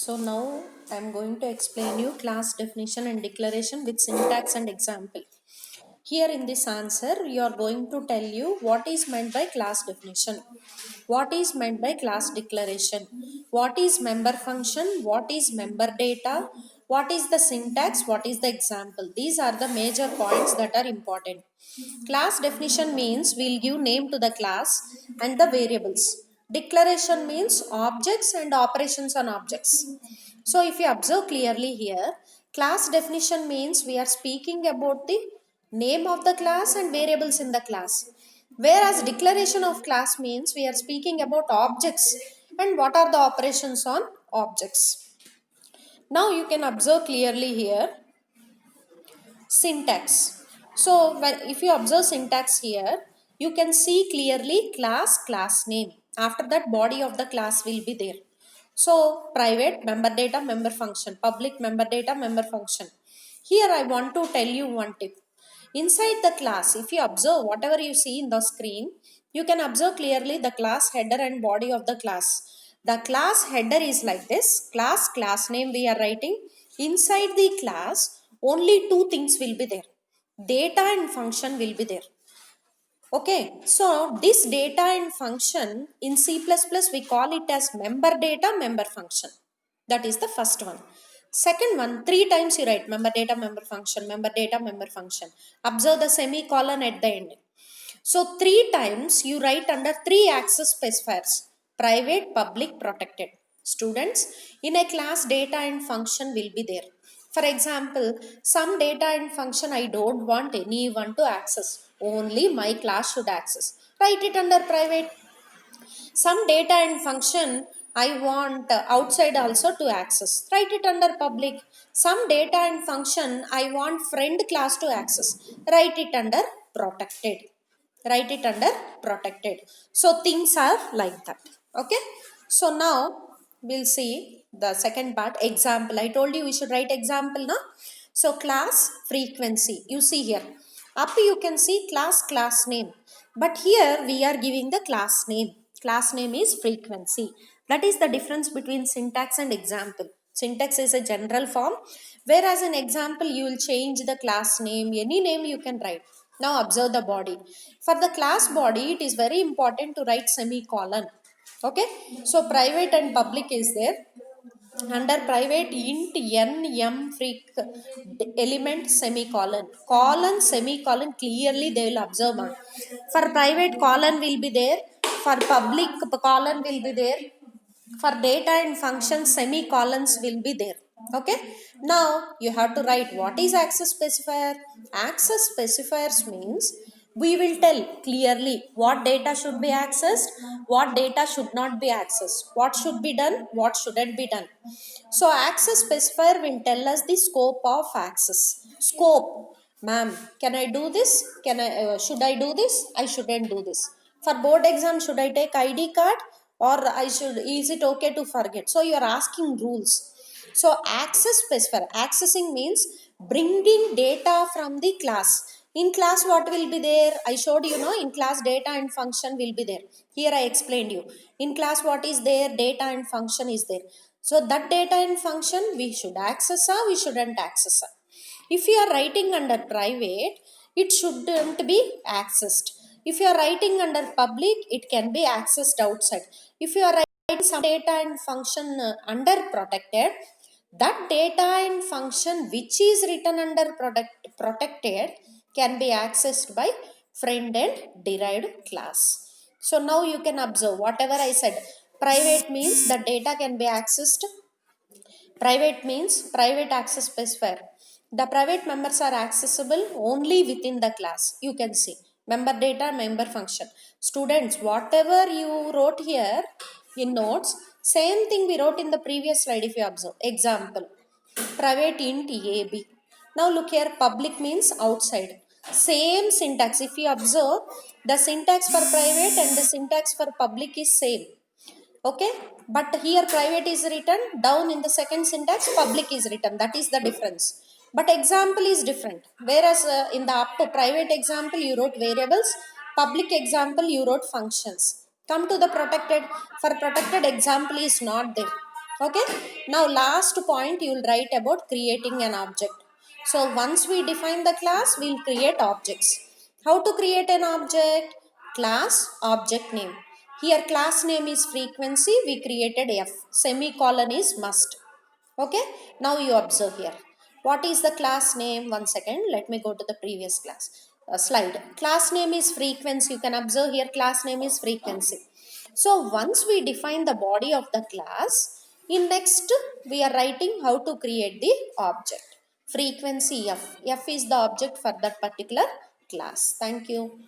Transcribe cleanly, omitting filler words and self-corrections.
So now I am going to explain you class definition and declaration with syntax and example. Here in this answer, you are going to tell you what is meant by class definition, what is meant by class declaration, what is member function, what is member data, what is the syntax, what is the example. These are the major points that are important. Class definition means we'll give name to the class and the variables. Declaration means objects and operations on objects. So if you observe clearly here, class definition means we are speaking about the name of the class and variables in the class. Whereas declaration of class means we are speaking about objects and what are the operations on objects. Now you can observe clearly here syntax. So if you observe syntax here, you can see clearly class name. After that, body of the class will be there. So private member data member function, public member data member function. Here I want to tell you one tip. Inside the class, if you observe whatever you see in the screen, you can observe clearly the class header and body of the class. The class header is like this. Class name we are writing. Inside the class, only two things will be there. Data and function will be there. Okay, so this data and function in C++ we call it as member data member function. That is the first one. Second one, three times you write member data member function, member data member function. Observe the semicolon at the end. So three times you write under three access specifiers: private, public, protected. Students, in a class data and function will be there. For example, some data and function I don't want anyone to access. Only my class should access. Write it under private. Some data and function I want outside also to access. Write it under public. Some data and function I want friend class to access. Write it under protected. Write it under protected. So things are like that. Okay. So now we'll see the second part, example. I told you we should write example now. So class frequency. You see here. Up you can see class name. But here we are giving the class name. Class name is frequency. That is the difference between syntax and example. Syntax is a general form, whereas in example you will change the class name, any name you can write. Now observe the body. For the class body, it is very important to write semicolon. Okay, so private and public is there. Under private, int n m freq element semicolon, colon semicolon, clearly they will observe. For private, colon will be there. For public, colon will be there. For data and function, semicolons will be there. Okay, now you have to write what is access specifier. Access specifiers means we will tell clearly what data should be accessed, what data should not be accessed, what should be done, what shouldn't be done. So access specifier will tell us the scope of access. Scope, ma'am, can I do this, can I should I do this, I shouldn't do this. For board exam, should I take ID card, or I should, is it okay to forget? So you are asking rules. So access specifier, accessing means bringing data from the class. In class what will be there, I showed you, know, in class data and function will be there. Here I explained you, in class what is there, data and function is there. So that data and function we should access or we shouldn't access. If you are writing under private, it shouldn't be accessed. If you are writing under public, it can be accessed outside. If you are writing some data and function under protected, that data and function which is written under protected can be accessed by friend and derived class. So now you can observe whatever I said. Private means the data can be accessed. Private means private access specifier. The private members are accessible only within the class. You can see member data, member function. Students, whatever you wrote here in notes, same thing we wrote in the previous slide if you observe. Example, private int AB. Now look here, public means outside. Same syntax. If you observe, the syntax for private and the syntax for public is same. Okay, but here private is written down in the second syntax, public is written, that is the difference. But example is different, whereas in the up to private example you wrote variables, public example you wrote functions. Come to the protected. For protected, example is not there. Okay, now last point you will write about creating an object. So once we define the class, we will create objects. How to create an object? Class object name. Here class name is frequency, we created F. Semicolon is must. Okay, now you observe here. What is the class name? One second, let me go to the previous class slide. Class name is frequency. You can observe here class name is frequency. So once we define the body of the class, in next we are writing how to create the object. Frequency F. F is the object for that particular class. Thank you.